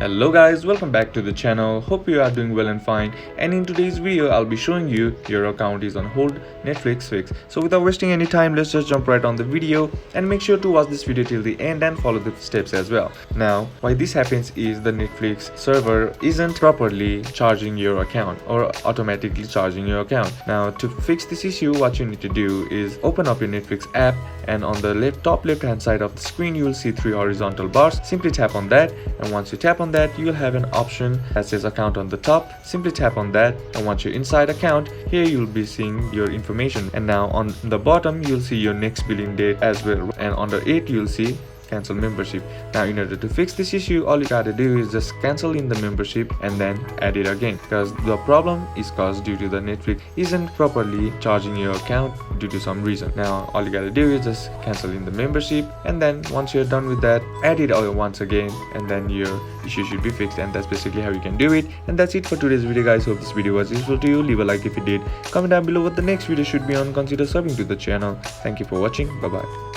Hello guys, welcome back to the channel. Hope you are doing well and fine, and in today's video I'll be showing you your account is on hold Netflix fix. So without wasting any time, let's just jump right on the video and make sure to watch this video till the end and follow the steps as well. Now why this happens is the Netflix server isn't properly charging your account or automatically charging your account. Now to fix this issue, what you need to do is open up your Netflix app, and on the top left hand side of the screen you will see three horizontal bars. Simply tap on that, and once you tap on that you'll have an option that says account on the top. Simply tap on that, and once you're inside account, here you'll be seeing your information, and now on the bottom you'll see your next billing date as well, and under it you'll see cancel membership. Now in order to fix this issue, all you gotta do is just cancel in the membership and then add it again, because the problem is caused due to the Netflix isn't properly charging your account due to some reason. Now all you gotta do is just cancel in the membership, and then once you're done with that, add it all once again, and then your issue should be fixed. And that's basically how you can do it. And that's it for today's video guys. Hope this video was useful to you. Leave a like if you did, comment down below what the next video should be on, consider subbing to the channel. Thank you for watching. Bye bye.